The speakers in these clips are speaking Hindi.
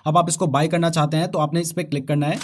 अब आप इसको बाय करना चाहते हैं तो आपने इस पे क्लिक करना है।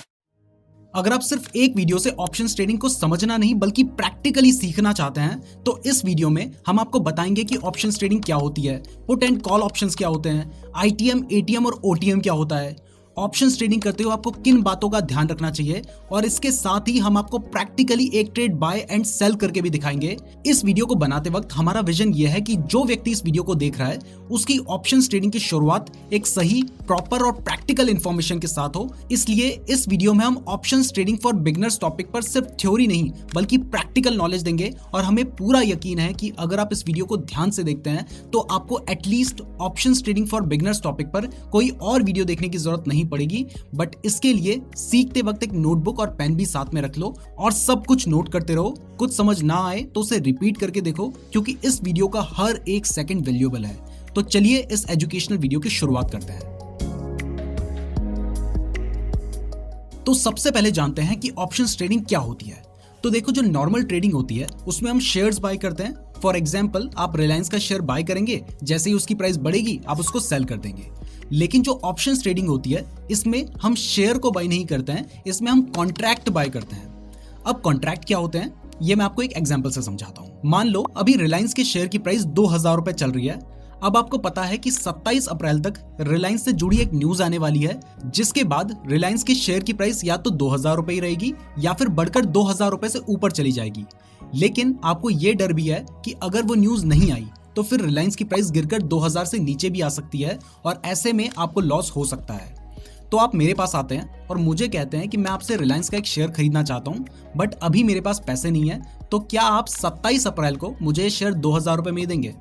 अगर आप सिर्फ एक वीडियो से ऑप्शंस ट्रेडिंग को समझना नहीं बल्कि प्रैक्टिकली सीखना चाहते हैं तो इस वीडियो में हम आपको बताएंगे कि ऑप्शंस ट्रेडिंग क्या होती है, पुट एंड कॉल ऑप्शंस क्या होते हैं, आईटीएम, एटीएम और ओटीएम क्या होता है, ऑप्शंस ट्रेडिंग करते हुए आपको किन बातों का ध्यान रखना चाहिए, और इसके साथ ही हम आपको प्रैक्टिकली एक ट्रेड बाय एंड सेल करके भी दिखाएंगे। इस वीडियो को बनाते वक्त हमारा विजन यह है कि जो व्यक्ति इस वीडियो को देख रहा है उसकी ऑप्शंस ट्रेडिंग की शुरुआत एक सही, प्रॉपर और प्रैक्टिकल इंफॉर्मेशन के साथ हो। इसलिए इस वीडियो में हम options trading for beginners topic पर सिर्फ थ्योरी नहीं बल्कि प्रैक्टिकल नॉलेज देंगे, और हमें पूरा यकीन है कि अगर आप इस वीडियो को ध्यान से देखते हैं तो आपको at least options trading for beginners topic पर कोई और वीडियो देखने की जरूरत नहीं पड़ेगी। बट इसके लिए सीखते वक्त एक नोटबुक और पेन भी साथ में रख लो और सब कुछ नोट करते रहो। कुछ समझ ना आए तो उसे रिपीट करके देखो, क्योंकि इस वीडियो का हर एक सेकंड वैल्यूएबल है। तो चलिए इस एजुकेशनल वीडियो की शुरुआत करते हैं। तो सबसे पहले जानते हैं कि ऑप्शंस ट्रेडिंग क्या होती है। तो देखो, जो नॉर्मल ट्रेडिंग होती है उसमें हम शेयर्स बाय करते हैं। फॉर एग्जाम्पल, आप रिलायंस का शेयर बाय करेंगे, जैसे ही उसकी प्राइस बढ़ेगी आप उसको सेल कर देंगे। लेकिन जो ऑप्शंस ट्रेडिंग होती है इसमें हम शेयर को बाय नहीं करते हैं, इसमें हम कॉन्ट्रैक्ट बाय करते हैं। अब कॉन्ट्रैक्ट क्या होते हैं ये मैं आपको एक एग्जांपल से समझाता हूं। मान लो अभी रिलायंस के शेयर की प्राइस 2000 रुपए चल रही है। अब आपको पता है कि 27 अप्रैल तक रिलायंस से जुड़ी एक न्यूज आने वाली है, जिसके बाद रिलायंस के शेयर की प्राइस या तो 2000 रुपए ही रहेगी या फिर बढ़कर 2000 रुपए से ऊपर चली जाएगी। लेकिन आपको ये डर भी है कि अगर वो न्यूज नहीं आई तो फिर रिलायंस की प्राइस गिरकर 2000 से नीचे भी आ सकती है, और ऐसे में आपको लॉस हो सकता है। तो आप मेरे पास आते हैं और मुझे कहते हैं कि मैं आपसे रिलायंस का एक शेयर खरीदना चाहता हूं, बट अभी मेरे पास पैसे नहीं है, तो क्या आप 27 अप्रैल को मुझे ये शेयर 2000 रुपए में ही देंगे?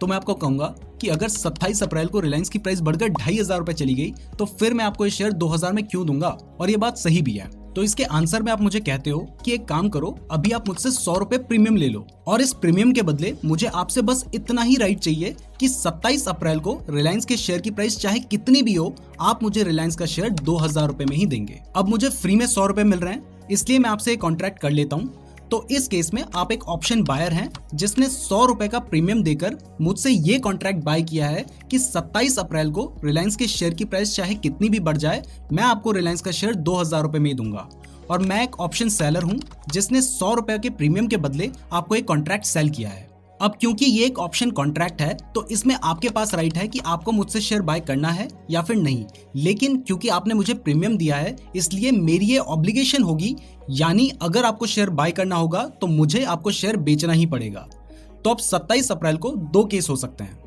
तो मैं आपको कहूंगा कि अगर 27 अप्रैल को रिलायंस की प्राइस बढ़कर 2500 रुपए चली गई तो फिर मैं आपको ये शेयर 2000 में क्यों दूंगा, और ये बात सही भी है। तो इसके आंसर में आप मुझे कहते हो कि एक काम करो, अभी आप मुझसे 100 रुपए प्रीमियम ले लो, और इस प्रीमियम के बदले मुझे आपसे बस इतना ही राइट चाहिए कि 27 अप्रैल को रिलायंस के शेयर की प्राइस चाहे कितनी भी हो, आप मुझे रिलायंस का शेयर 2000 रुपए में ही देंगे। अब मुझे फ्री में 100 रुपए मिल रहे हैं, इसलिए मैं आपसे कॉन्ट्रैक्ट कर लेता हूँ। तो इस केस में आप एक ऑप्शन बायर हैं जिसने 100 रुपए का प्रीमियम देकर मुझसे ये कॉन्ट्रैक्ट बाय किया है कि 27 अप्रैल को रिलायंस के शेयर की प्राइस चाहे कितनी भी बढ़ जाए, मैं आपको रिलायंस का शेयर 2000 रुपए में ही दूंगा। और मैं एक ऑप्शन सेलर हूं जिसने 100 रुपए के प्रीमियम के बदले आपको एक कॉन्ट्रैक्ट सेल किया है। अब क्योंकि ये एक ऑप्शन कॉन्ट्रैक्ट है तो इसमें आपके पास राइट है कि आपको मुझसे शेयर बाय करना है या फिर नहीं, लेकिन क्योंकि आपने मुझे प्रीमियम दिया है इसलिए मेरी ये ऑब्लिगेशन होगी, यानी अगर आपको शेयर बाय करना होगा तो मुझे आपको शेयर बेचना ही पड़ेगा। तो अब 27 अप्रैल को दो केस हो सकते हैं।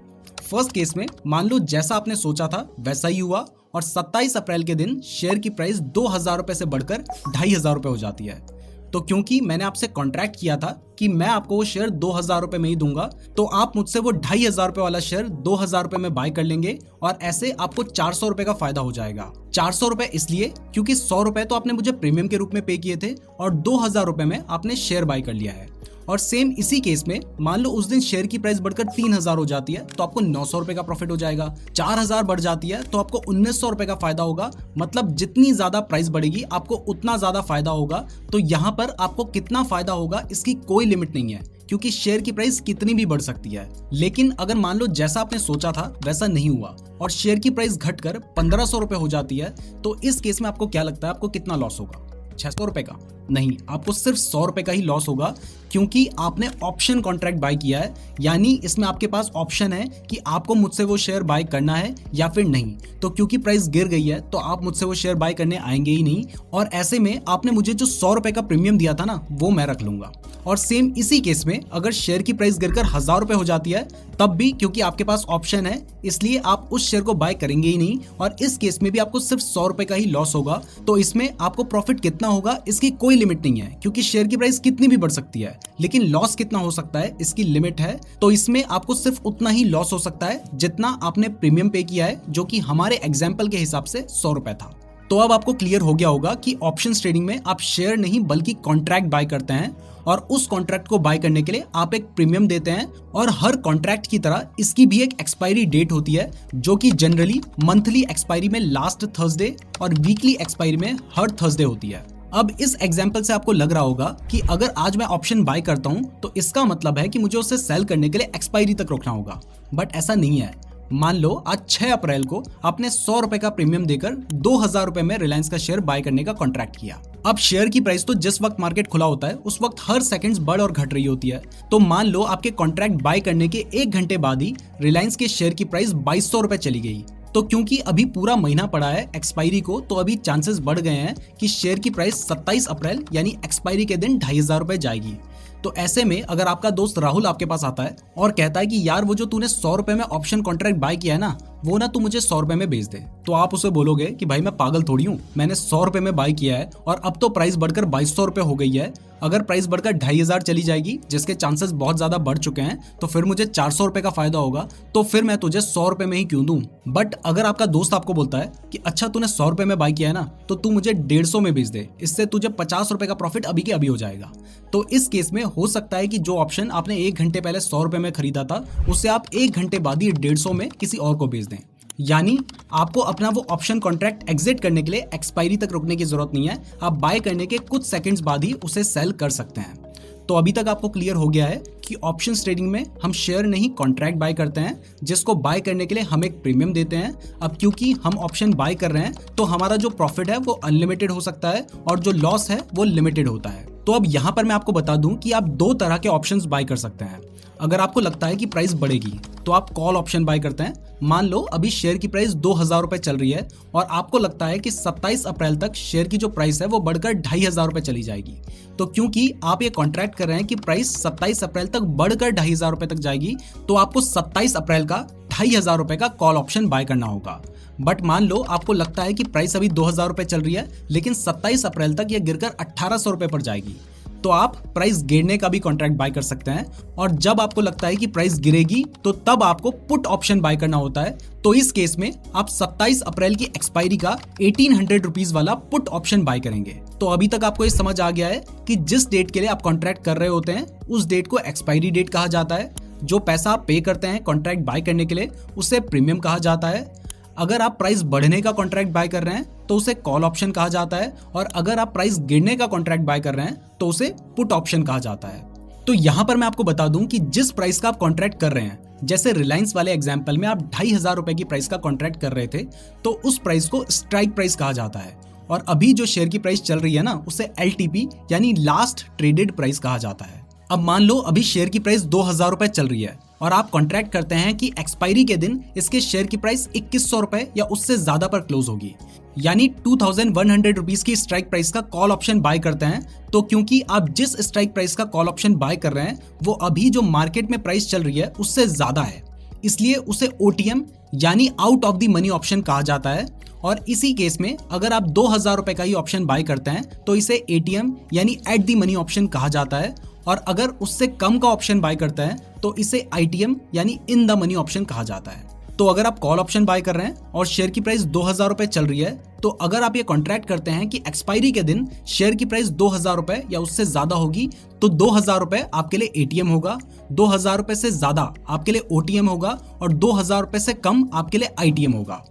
फर्स्ट केस में मान लो जैसा आपने सोचा था वैसा ही हुआ, और 27 अप्रैल के दिन शेयर की प्राइस 2000 रुपए से बढ़कर 2500 रुपए हो जाती है। तो क्योंकि मैंने आपसे कॉन्ट्रैक्ट किया था कि मैं आपको वो शेयर 2000 रुपए में ही दूंगा, तो आप मुझसे वो 2500 रुपए वाला शेयर 2000 रुपए में बाय कर लेंगे, और ऐसे आपको 400 रुपए का फायदा हो जाएगा। 400 रुपए इसलिए क्योंकि 100 रुपए तो आपने मुझे प्रीमियम के रूप में पे किए थे और 2000 रुपए में आपने शेयर बाय कर लिया है। और सेम इसी केस में मान लो उस दिन शेयर की प्राइस बढ़कर 3000 हो जाती है तो आपको 900 रुपए का प्रॉफिट हो जाएगा। 4000 बढ़ जाती है तो आपको 1900 रुपए का फायदा होगा। मतलब जितनी ज्यादा प्राइस बढ़ेगी आपको उतना ज्यादा फायदा होगा। तो यहाँ पर आपको कितना फायदा होगा इसकी कोई लिमिट नहीं है, क्योंकि शेयर की प्राइस कितनी भी बढ़ सकती है। लेकिन अगर मान लो जैसा आपने सोचा था वैसा नहीं हुआ और शेयर की प्राइस घटकर 1500 रुपए हो जाती है, तो इस केस में आपको क्या लगता है आपको कितना लॉस होगा? 600 रुपए का? नहीं, आपको सिर्फ 100 रुपए का ही लॉस होगा, क्योंकि आपने ऑप्शन कॉन्ट्रैक्ट बाय किया है। यानी इसमें आपके पास ऑप्शन है कि आपको मुझसे वो शेयर बाय करना है या फिर नहीं। तो क्योंकि प्राइस गिर गई है तो आप मुझसे वो शेयर बाय करने आएंगे ही नहीं, और ऐसे में आपने मुझे जो 100 रुपए का प्रीमियम दिया था ना वो मैं रख लूंगा। और सेम इसी केस में अगर शेयर की प्राइस गिरकर 1000 रुपए हो जाती है तब भी क्योंकि आपके पास ऑप्शन है इसलिए आप उस शेयर को बाय करेंगे ही नहीं, और इस केस में भी आपको सिर्फ 100 रुपए का ही लॉस होगा। तो इसमें आपको प्रॉफिट कितना होगा इसकी कोई लिमिट नहीं है, क्योंकि शेयर की प्राइस कितनी भी बढ़ सकती है, लेकिन लॉस कितना हो सकता है इसकी लिमिट है। तो इसमें आपको सिर्फ उतना ही लॉस हो सकता है जितना आपने प्रीमियम पे किया है, जो कि हमारे एग्जाम्पल के हिसाब से 100 रुपए था। तो अब आपको क्लियर हो गया होगा कि ऑप्शंस ट्रेडिंग में आप शेयर नहीं बल्कि कॉन्ट्रैक्ट बाय करते हैं, और उस कॉन्ट्रैक्ट को बाय करने के लिए आप एक प्रीमियम देते हैं, और हर कॉन्ट्रैक्ट की तरह इसकी भी एक एक्सपायरी डेट होती है, जो कि जनरली मंथली एक्सपायरी में लास्ट थर्सडे और वीकली एक्सपायरी में हर थर्सडे होती है। अब इस एग्जाम्पल से आपको लग रहा होगा कि अगर आज मैं ऑप्शन बाय करता हूं तो इसका मतलब है कि मुझे उसे सेल करने के लिए एक्सपायरी तक रोकना होगा, बट ऐसा नहीं है। मान लो आज 6 अप्रैल को आपने 100 रुपए का प्रीमियम देकर 2000 रुपए में रिलायंस का शेयर बाय करने का कॉन्ट्रैक्ट किया। अब शेयर की प्राइस तो जिस वक्त मार्केट खुला होता है उस वक्त हर सेकंड्स बढ़ और घट रही होती है। तो मान लो आपके कॉन्ट्रैक्ट बाय करने के 1 घंटे बाद ही रिलायंस के शेयर की प्राइस 2200 रुपए चली गई। तो क्योंकि अभी पूरा महीना पड़ा है एक्सपायरी को, तो अभी चांसेस बढ़ गए हैं कि शेयर की प्राइस 27 अप्रैल यानी एक्सपायरी के दिन 2500 रुपए जाएगी। तो ऐसे में अगर आपका दोस्त राहुल आपके पास आता है और कहता है कि यार वो जो तूने 100 रुपए में ऑप्शन कॉन्ट्रैक्ट बाय किया है ना, वो ना तू मुझे 100 रुपए में बेच दे, तो आप उसे बोलोगे कि भाई मैं पागल थोड़ी हूँ, मैंने 100 रुपए में बाय किया है और अब तो प्राइस बढ़कर 2200 रुपए हो गई है। अगर प्राइस बढ़कर 2500 चली जाएगी, जिसके चांसेस बहुत ज्यादा बढ़ चुके हैं, तो फिर मुझे 400 रुपए का फायदा होगा, तो फिर मैं तुझे 100 रुपए में ही क्यों दूं। बट अगर आपका दोस्त आपको बोलता है कि अच्छा तूने 100 रुपए में बाय किया है ना, तो तू मुझे 150 में बेच दे, इससे तुझे 50 रुपए का प्रॉफिट अभी के अभी हो जाएगा। तो इस केस में हो सकता है कि जो ऑप्शन आपने 1 घंटे पहले 100 रुपए में खरीदा था, उससे आप 1 घंटे बाद ही 150 में किसी और को बेच दें। यानी आपको अपना वो ऑप्शन कॉन्ट्रैक्ट एग्जिट करने के लिए एक्सपायरी तक रुकने की जरूरत नहीं है, आप बाय करने के कुछ सेकंड्स बाद ही उसे सेल कर सकते हैं। तो अभी तक आपको क्लियर हो गया है कि ऑप्शंस ट्रेडिंग में हम शेयर नहीं कॉन्ट्रैक्ट बाय करते हैं, जिसको बाय करने के लिए हम एक प्रीमियम देते हैं। अब क्योंकि हम ऑप्शन बाय कर रहे हैं तो हमारा जो प्रॉफिट है वो अनलिमिटेड हो सकता है और जो लॉस है वो लिमिटेड होता है। तो अब यहाँ पर मैं आपको बता दूं कि आप 2 तरह के ऑप्शंस बाय कर सकते हैं। अगर आपको लगता है कि प्राइस बढ़ेगी तो आप कॉल ऑप्शन बाय करते हैं। मान लो अभी शेयर की प्राइस 2000 रुपए चल रही है और आपको लगता है कि 27 अप्रैल तक शेयर की जो प्राइस है वो बढ़कर 2500 रुपए चली जाएगी। तो क्योंकि आप ये कॉन्ट्रैक्ट कर रहे हैं कि प्राइस 27 अप्रैल तक बढ़कर 2500 रुपए तक जाएगी, तो आपको 27 अप्रैल का 2500 रुपए का कॉल ऑप्शन बाय करना होगा। बट मान लो आपको लगता है कि प्राइस अभी 2000 रुपए चल रही है, लेकिन 27 अप्रैल तक ये गिरकर 1800 रुपए पर जाएगी, तो आप प्राइस गिरने का भी कॉन्ट्रैक्ट बाय कर सकते हैं। और जब आपको लगता है कि प्राइस गिरेगी तो तब आपको पुट ऑप्शन बाय करना होता है। तो इस केस में आप 27 अप्रैल की एक्सपायरी का 1800 रुपीज वाला पुट ऑप्शन बाय करेंगे। तो अभी तक आपको ये समझ आ गया है कि जिस डेट के लिए आप कॉन्ट्रैक्ट कर रहे होते हैं उस डेट को एक्सपायरी डेट कहा जाता है। जो पैसा आप पे करते हैं कॉन्ट्रैक्ट बाय करने के लिए उसे प्रीमियम कहा जाता है। अगर आप प्राइस बढ़ने का कॉन्ट्रैक्ट बाय कर रहे हैं तो उसे कॉल ऑप्शन कहा जाता है, और अगर आप प्राइस गिरने का कॉन्ट्रैक्ट बाय कर रहे हैं तो उसे पुट ऑप्शन कहा जाता है। तो यहाँ पर मैं आपको बता दूं कि जिस प्राइस का आप कॉन्ट्रैक्ट कर रहे हैं, जैसे रिलायंस वाले एग्जाम्पल में आप 2500 रुपए की प्राइस का कॉन्ट्रैक्ट कर रहे थे, तो उस प्राइस को स्ट्राइक प्राइस कहा जाता है। और अभी जो शेयर की प्राइस चल रही है ना, उसे LTP यानी लास्ट ट्रेडेड प्राइस कहा जाता है। अब मान लो अभी शेयर की प्राइस 2000 रुपए चल रही है और आप कॉन्ट्रैक्ट करते हैं कि एक्सपायरी के दिन इसके शेयर की प्राइस 2100 रुपए या उससे ज्यादा पर क्लोज होगी, यानी 2100 रुपीज की स्ट्राइक प्राइस का कॉल ऑप्शन बाय करते हैं। तो क्योंकि आप जिस स्ट्राइक प्राइस का कॉल ऑप्शन बाय कर रहे हैं वो अभी जो मार्केट में प्राइस चल रही है उससे ज्यादा है, इसलिए उसे OTM यानी out of the money option कहा जाता है। और इसी केस में अगर आप 2000 रुपए का ही ऑप्शन बाय करते हैं तो इसे ATM यानी एट द मनी ऑप्शन कहा जाता है, और अगर उससे कम का ऑप्शन बाय करते हैं तो इसे ITM यानी इन द मनी ऑप्शन कहा जाता है। तो अगर आप कॉल ऑप्शन बाय कर रहे हैं और शेयर की प्राइस 2000 रुपए चल रही है, तो अगर आप ये कॉन्ट्रैक्ट करते हैं कि एक्सपायरी के दिन शेयर की प्राइस 2000 रुपए या उससे ज्यादा होगी, तो 2000 रुपए आपके लिए ATM होगा, 2000 रुपए से ज्यादा आपके लिए OTM होगा और 2000 रुपए से कम आपके लिए ITM होगा।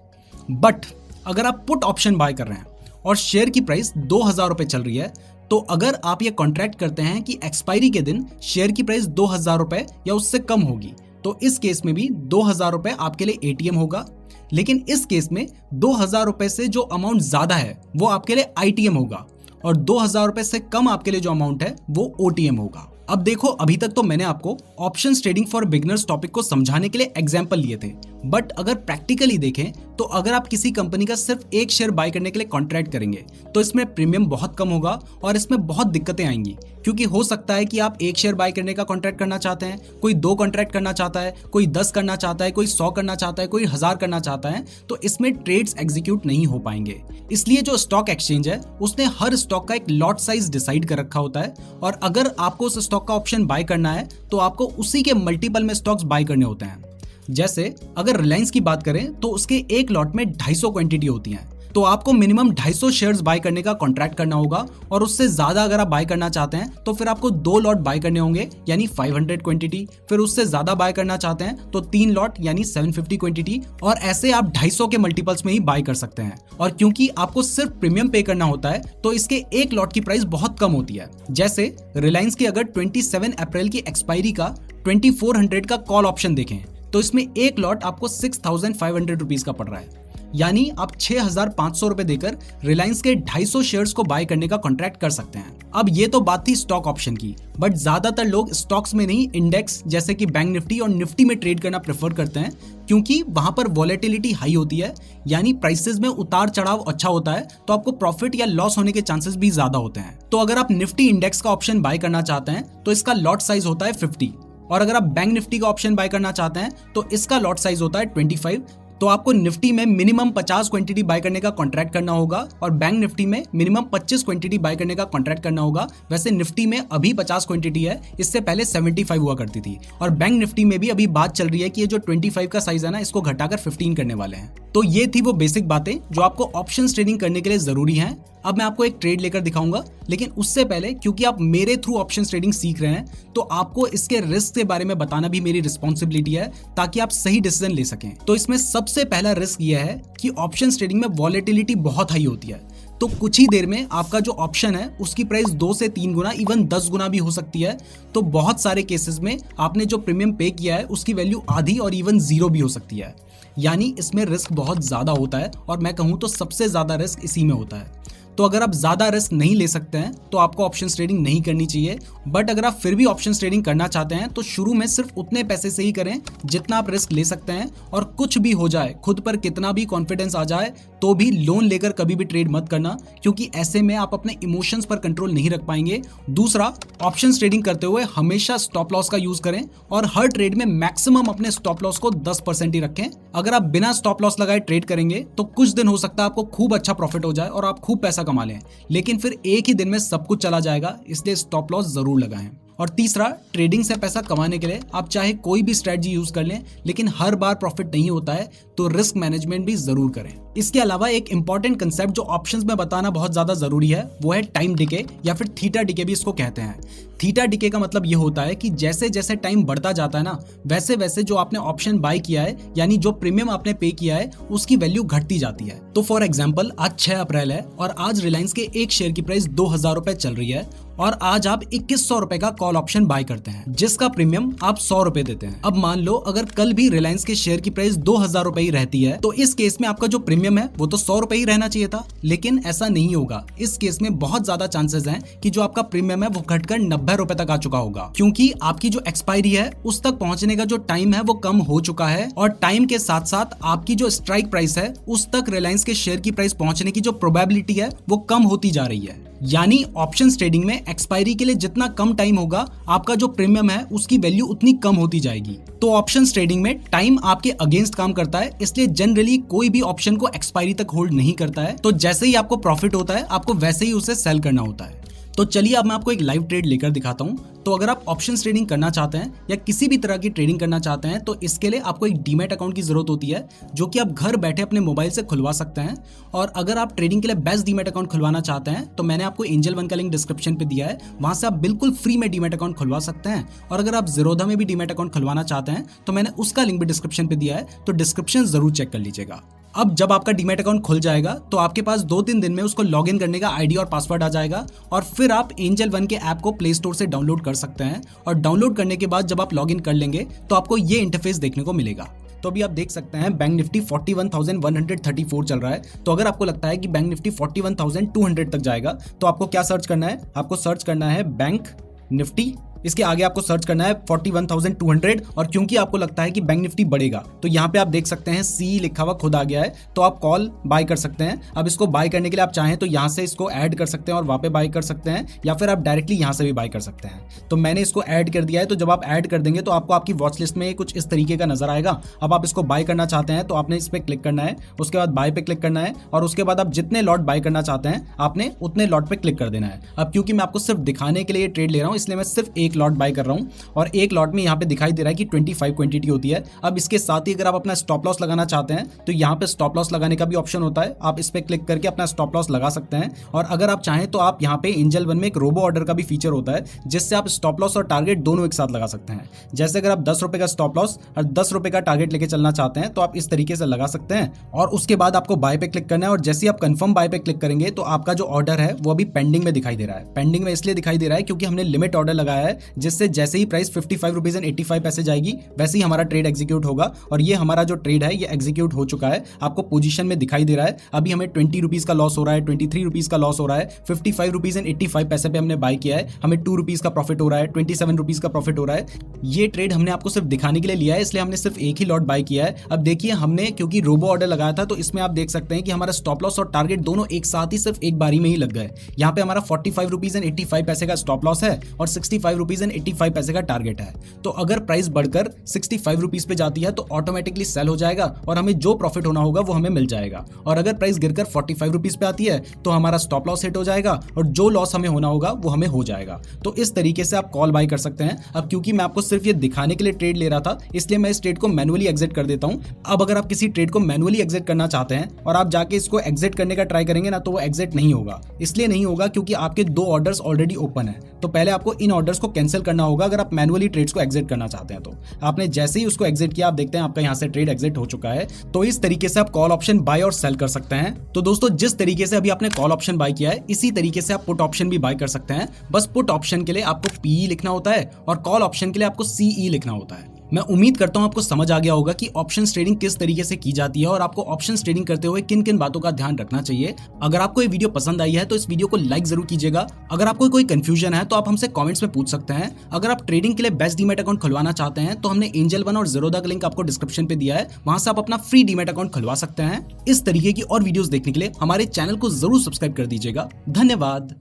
बट अगर आप पुट ऑप्शन बाय कर रहे हैं और शेयर की प्राइस 2000 रुपए चल रही है, तो अगर आप ये कॉन्ट्रैक्ट करते हैं कि एक्सपायरी के दिन शेयर की प्राइस 2000 रुपए या उससे कम होगी, तो इस केस में भी 2000 रुपए आपके लिए ATM होगा। लेकिन इस केस में 2000 रुपए से जो अमाउंट ज्यादा है वो आपके लिए ITM होगा, और 2000 रुपए से कम आपके लिए जो अमाउंट है वो OTM होगा। अब देखो, अभी तक तो मैंने आपको options trading for beginners topic को समझाने के लिए एग्जांपल लिए थे, बट अगर प्रैक्टिकली देखें तो अगर आप किसी कंपनी का सिर्फ एक शेयर बाय करने के लिए कॉन्ट्रैक्ट करेंगे तो इसमें प्रीमियम बहुत कम होगा और इसमें बहुत दिक्कतें आएंगी, क्योंकि हो सकता है कि आप एक शेयर बाय करने का कॉन्ट्रैक्ट करना चाहते हैं, कोई 2 कॉन्ट्रैक्ट करना चाहता है, कोई 10 करना चाहता है, कोई 100 करना चाहता है, कोई 1000 करना चाहता है, तो इसमें ट्रेड्स एग्जीक्यूट नहीं हो पाएंगे। इसलिए जो स्टॉक एक्सचेंज है उसने हर स्टॉक का एक लॉट साइज डिसाइड कर रखा होता है, और अगर आपको उस स्टॉक का ऑप्शन बाय करना है तो आपको उसी के मल्टीपल में स्टॉक्स बाय करने होते हैं। जैसे अगर रिलायंस की बात करें तो उसके एक लॉट में 250 क्वांटिटी होती है, तो आपको मिनिमम 250 शेयर्स बाय करने का कॉन्ट्रैक्ट करना होगा, और उससे ज्यादा अगर आप बाय करना चाहते हैं तो फिर आपको 2 लॉट बाय करने होंगे यानी 500 क्वांटिटी, फिर उससे ज्यादा बाय करना चाहते हैं तो 3 लॉट यानी 750 क्वांटिटी, और ऐसे आप 250 के मल्टीपल्स में ही बाय कर सकते हैं। और क्योंकि आपको सिर्फ प्रीमियम पे करना होता है तो इसके एक लॉट की प्राइस बहुत कम होती है। जैसे रिलायंस की अगर 27 अप्रैल की एक्सपायरी का 2400 का कॉल ऑप्शन देखें तो इसमें एक लॉट आपको 6,500 रुपीज का पड़ रहा है, यानी आप 6,500 रुपए देकर रिलायंस के 250 शेयर्स को बाय करने का कॉन्ट्रैक्ट कर सकते हैं। अब ये तो बात थी स्टॉक ऑप्शन की, बट ज्यादातर लोग स्टॉक्स में नहीं, इंडेक्स जैसे कि बैंक निफ्टी और निफ्टी में ट्रेड करना प्रेफर करते हैं, क्योंकि वहां पर वॉलेटिलिटी हाई होती है, यानी प्राइसेस में उतार चढ़ाव अच्छा होता है, तो आपको प्रॉफिट या लॉस होने के चांसेस भी ज्यादा होते हैं। तो अगर आप निफ्टी इंडेक्स का ऑप्शन बाय करना चाहते हैं तो इसका लॉट साइज होता है 50, और अगर आप बैंक निफ्टी का ऑप्शन बाय करना चाहते हैं तो इसका लॉट साइज होता है 25। तो आपको निफ्टी में मिनिमम 50 क्वांटिटी बाय करने का कॉन्ट्रैक्ट करना होगा और बैंक निफ्टी में मिनिमम 25 क्वांटिटी बाय करने का कॉन्ट्रैक्ट करना होगा। वैसे निफ्टी में अभी 50 क्वांटिटी है, इससे पहले 75 हुआ करती थी, और बैंक निफ्टी में भी अभी बात चल रही है कि ये जो 25 का साइज है ना, इसको घटाकर 15 करने वाले हैं। तो ये थी वो बेसिक बातें जो आपको ऑप्शन ट्रेडिंग करने के लिए जरूरी हैं। अब मैं आपको एक ट्रेड लेकर दिखाऊंगा, लेकिन उससे पहले क्योंकि आप मेरे थ्रू ऑप्शन ट्रेडिंग सीख रहे हैं, तो आपको इसके रिस्क के बारे में बताना भी मेरी रिस्पॉन्सिबिलिटी है, ताकि आप सही डिसीजन ले सकें। तो इसमें सबसे पहला रिस्क यह है कि ऑप्शन ट्रेडिंग में वॉलेटिलिटी बहुत हाई होती है। तो कुछ ही देर में आपका जो ऑप्शन है उसकी प्राइस 2 से 3 गुना, इवन 10 गुना भी हो सकती है। तो बहुत सारे केसेस में आपने जो प्रीमियम पे किया है उसकी वैल्यू आधी और इवन 0 भी हो सकती है, यानी इसमें रिस्क बहुत ज्यादा होता है, और मैं कहूं तो सबसे ज्यादा रिस्क इसी में होता है। तो अगर आप ज्यादा रिस्क नहीं ले सकते हैं तो आपको ऑप्शन ट्रेडिंग नहीं करनी चाहिए, बट अगर आप फिर भी ऑप्शन ट्रेडिंग करना चाहते हैं तो शुरू में सिर्फ उतने पैसे से ही करें जितना आप रिस्क ले सकते हैं, और कुछ भी हो जाए, खुद पर कितना भी कॉन्फिडेंस आ जाए, तो भी लोन लेकर कभी भी ट्रेड मत करना, क्योंकि ऐसे में आप अपने इमोशंस पर कंट्रोल नहीं रख पाएंगे। दूसरा, ऑप्शन ट्रेडिंग करते हुए हमेशा स्टॉप लॉस का यूज करें, और हर ट्रेड में मैक्सिमम अपने स्टॉप लॉस को 10% ही रखें। अगर आप बिना स्टॉप लॉस लगाए ट्रेड करेंगे तो कुछ दिन हो सकता है आपको खूब अच्छा प्रॉफिट हो जाए और आप खूब पैसा कमा लें, लेकिन फिर एक ही दिन में सब कुछ चला जाएगा, इसलिए स्टॉप लॉस जरूर लगाएं। और तीसरा, ट्रेडिंग से पैसा कमाने के लिए आप चाहे कोई भी स्ट्रेटजी यूज कर लें, लेकिन हर बार प्रॉफिट नहीं होता है, तो रिस्क मैनेजमेंट भी जरूर करें। इसके अलावा एक इंपॉर्टेंट कंसेप्ट जो ऑप्शंस में बताना बहुत ज्यादा जरूरी है, वो है टाइम डिके, या फिर थीटा डिके भी इसको कहते हैं। थीटा डिके का मतलब ये होता है कि जैसे जैसे टाइम बढ़ता जाता है ना, वैसे वैसे जो आपने ऑप्शन बाय किया है, यानी जो प्रीमियम आपने पे किया है, उसकी वैल्यू घटती जाती है। तो फॉर एग्जांपल, आज 6 अप्रैल है और आज रिलायंस के एक शेयर की प्राइस 2,000 रुपए चल रही है, और आज आप 2100 रुपए का कॉल ऑप्शन बाय करते हैं, जिसका प्रीमियम आप 100 रुपए देते हैं। अब मान लो अगर कल भी रिलायंस के शेयर की प्राइस 2,000 रुपए ही रहती है, तो इस केस में आपका जो प्रीमियम है वो तो 100 रुपए ही रहना चाहिए था, लेकिन ऐसा नहीं होगा। इस केस में बहुत ज्यादा चांसेस हैं कि जो आपका प्रीमियम है वो घटकर 90 रुपए तक आ चुका होगा, क्योंकि आपकी जो एक्सपायरी है उस तक पहुंचने का जो टाइम है वो कम हो चुका है, और टाइम के साथ साथ आपकी जो स्ट्राइक प्राइस है उस तक रिलायंस के शेयर की प्राइस पहुंचने की जो प्रोबेबिलिटी है वो कम होती जा रही है। यानी ऑप्शंस ट्रेडिंग में एक्सपायरी के लिए जितना कम टाइम होगा, आपका जो प्रीमियम है उसकी वैल्यू उतनी कम होती जाएगी। तो ऑप्शंस ट्रेडिंग में टाइम आपके अगेंस्ट काम करता है, इसलिए जनरली कोई भी ऑप्शन को एक्सपायरी तक होल्ड नहीं करता है। तो जैसे ही आपको प्रॉफिट होता है, आपको वैसे ही उसे सेल करना होता है। तो चलिए अब मैं आपको एक लाइव ट्रेड लेकर दिखाता हूं। तो अगर आप ऑप्शंस ट्रेडिंग करना चाहते हैं या किसी भी तरह की ट्रेडिंग करना चाहते हैं, तो इसके लिए आपको एक डीमैट अकाउंट की जरूरत होती है, जो कि आप घर बैठे अपने मोबाइल से खुलवा सकते हैं। और अगर आप ट्रेडिंग के लिए बेस्ट डीमैट अकाउंट खुलवाना चाहते हैं, तो मैंने आपको एंजल वन का लिंक डिस्क्रिप्शन पे दिया है, वहां से आप बिल्कुल फ्री में डीमैट अकाउंट खुलवा सकते हैं। और अगर आप ज़ीरोधा में भी डीमैट अकाउंट खुलवाना चाहते हैं, तो मैंने उसका लिंक भी डिस्क्रिप्शन पे दिया है, तो डिस्क्रिप्शन जरूर चेक कर लीजिएगा। अब जब आपका डीमैट अकाउंट खुल जाएगा, तो आपके पास 2-3 दिन में उसको लॉगिन करने का आईडी और पासवर्ड आ जाएगा, और फिर आप एंजल वन के ऐप को प्ले स्टोर से डाउनलोड कर सकते हैं। और डाउनलोड करने के बाद जब आप लॉगिन कर लेंगे, तो आपको ये इंटरफेस देखने को मिलेगा। तो अभी आप देख सकते हैं बैंक निफ्टी 41,134 चल रहा है। तो अगर आपको लगता है कि बैंक निफ्टी 41,200 तक जाएगा, तो आपको क्या सर्च करना है? आपको सर्च करना है बैंक निफ्टी, इसके आगे आपको सर्च करना है 41,200, और क्योंकि आपको लगता है कि बैंक निफ्टी बढ़ेगा, तो यहाँ पे आप देख सकते हैं सी लिखा हुआ खुद आ गया है, तो आप कॉल बाय कर सकते हैं। अब इसको बाय करने के लिए आप चाहें तो यहाँ से इसको ऐड कर सकते हैं और वहाँ पे बाय कर सकते हैं, या फिर आप डायरेक्टली यहाँ से भी बाय कर सकते हैं। तो मैंने इसको ऐड कर दिया है, तो जब आप ऐड कर देंगे तो आपको आपकी वॉच लिस्ट में कुछ इस तरीके का नजर आएगा। अब आप इसको बाय करना चाहते हैं तो आपने इस पर क्लिक करना है, उसके बाद बाय पे क्लिक करना है, और उसके बाद आप जितने लॉट बाय करना चाहते हैं आपने उतने लॉट पे क्लिक कर देना है। अब क्योंकि मैं आपको सिर्फ दिखाने के लिए ट्रेड ले रहा हूँ, इसलिए मैं सिर्फ एक लॉट बाय कर रहा हूं, और एक लॉट में यहाँ पे दिखाई दे रहा है कि 25 क्वांटिटी होती है। अब इसके साथ ही अगर आप अपना स्टॉप लॉस लगाना चाहते हैं, तो यहाँ पे स्टॉप लॉस लगाने का भी ऑप्शन होता है, आप इस पे क्लिक करके अपना स्टॉप लॉस लगा सकते हैं। और अगर आप चाहें तो आप यहाँ पे एंजल वन में एक रोबो ऑर्डर का भी फीचर होता है, जिससे आप स्टॉप लॉस और टारगेट दोनों एक साथ लगा सकते हैं। जैसे अगर आप 10 रुपए का स्टॉप लॉस और 10 रुपए का टारगेट लेके चलना चाहते हैं, तो आप इस तरीके से लगा सकते हैं, और उसके बाद आपको बाय पे क्लिक करना है। और जैसे आप कंफर्म बाय पे क्लिक करेंगे, तो आपका जो ऑर्डर है वो अभी पेंडिंग में दिखाई दे रहा है। पेंडिंग में इसलिए दिखाई दे रहा है क्योंकि हमने लिमिट ऑर्डर लगाया है, जिससे जैसे ही प्राइस 55 रुपीज एंड 85 पैसे जाएगी वैसे ही हमारा ट्रेड एग्जीक्यूट होगा। और ये हमारा जो ट्रेड है ये एग्जीक्यूट हो चुका है, आपको पोजीशन में दिखाई दे रहा है। अभी हमें 20 रुपीज का लॉस हो रहा है, 23 रुपीज का लॉस हो रहा है, 55 रुपीज एंड 85 पैसे पे हमने बाय किया है, हमें 2 रुपीज का प्रॉफिट हो रहा है, 27 रुपीज का प्रॉफिट हो रहा है। ये ट्रेड हमने आपको सिर्फ दिखाने के लिए लिया है, इसलिए हमने सिर्फ एक ही लॉट बाय किया है। अब देखिए हमने क्योंकि रोबो ऑर्डर लगाया था तो इसमें आप देख सकते हैं कि हमारा स्टॉप लॉस और टारगेट दोनों एक साथ ही सिर्फ एक बारी में ही लग गए। यहाँ पे हमारा 45 रुपीज एंड 85 पैसे का स्टॉप लॉस है और 65 रुपीज एंड 85 पैसे का टारगेट है। तो अगर प्राइस बढ़कर 65 रुपीज पे जाती है तो ऑटोमेटिकली सेल हो जाएगा और हमें जो प्रॉफिट होना होगा वो हमें मिल जाएगा। और अगर प्राइस गिरकर 45 रुपीज पे आती है तो हमारा स्टॉप लॉस हिट हो जाएगा और जो लॉस हमें होना होगा वो हमें हो जाएगा। तो इस तरीके से आप कॉल बाय कर सकते हैं। अब क्योंकि मैं आपको सिर्फ ये दिखाने के लिए ट्रेड ले रहा था इसलिए मैं इस ट्रेड को मैनुअली एग्जिट कर देता हूं। अब अगर आप किसी ट्रेड को मैनुअली एग्जिट करना चाहते हैं और आप जाके इसको एग्जिट करने का ट्राई करेंगे ना तो वो एग्जिट नहीं होगा। इसलिए नहीं होगा क्योंकि आपके 2 ऑर्डर्स ऑलरेडी ओपन है। तो पहले आपको इन ऑर्डर्स को कैंसिल करना होगा अगर आप मैनुअली ट्रेड्स को एग्जिट करना चाहते हैं। तो आपने जैसे ही उसको एग्जिट किया आप देखते हैं आपका यहाँ से ट्रेड एग्जिट हो चुका है। तो इस तरीके से आप कॉल ऑप्शन बाय और सेल कर सकते हैं। तो दोस्तों जिस तरीके से अभी आपने कॉल ऑप्शन बाय किया है इसी तरीके से आप पुट ऑप्शन भी बाय कर सकते हैं। बस पुट ऑप्शन के लिए आपको पीई लिखना होता है और कॉल ऑप्शन के लिए आपको सीई लिखना होता है। मैं उम्मीद करता हूं आपको समझ आ गया होगा कि ऑप्शंस ट्रेडिंग किस तरीके से की जाती है और आपको ऑप्शंस ट्रेडिंग करते हुए किन किन बातों का ध्यान रखना चाहिए। अगर आपको ये वीडियो पसंद आई है तो इस वीडियो को लाइक जरूर कीजिएगा। अगर आपको कोई कंफ्यूजन है तो आप हमसे कमेंट्स में पूछ सकते हैं। अगर आप ट्रेडिंग के लिए बेस्ट डीमैट अकाउंट खुलवाना चाहते हैं तो हमने एंजल वन और ज़ीरोधा का लिंक आपको डिस्क्रिप्शन पे दिया है, वहां से आप अपना फ्री डीमैट अकाउंट खुलवा सकते हैं। इस तरीके की और वीडियोस देखने के लिए हमारे चैनल को जरूर सब्सक्राइब कर दीजिएगा। धन्यवाद।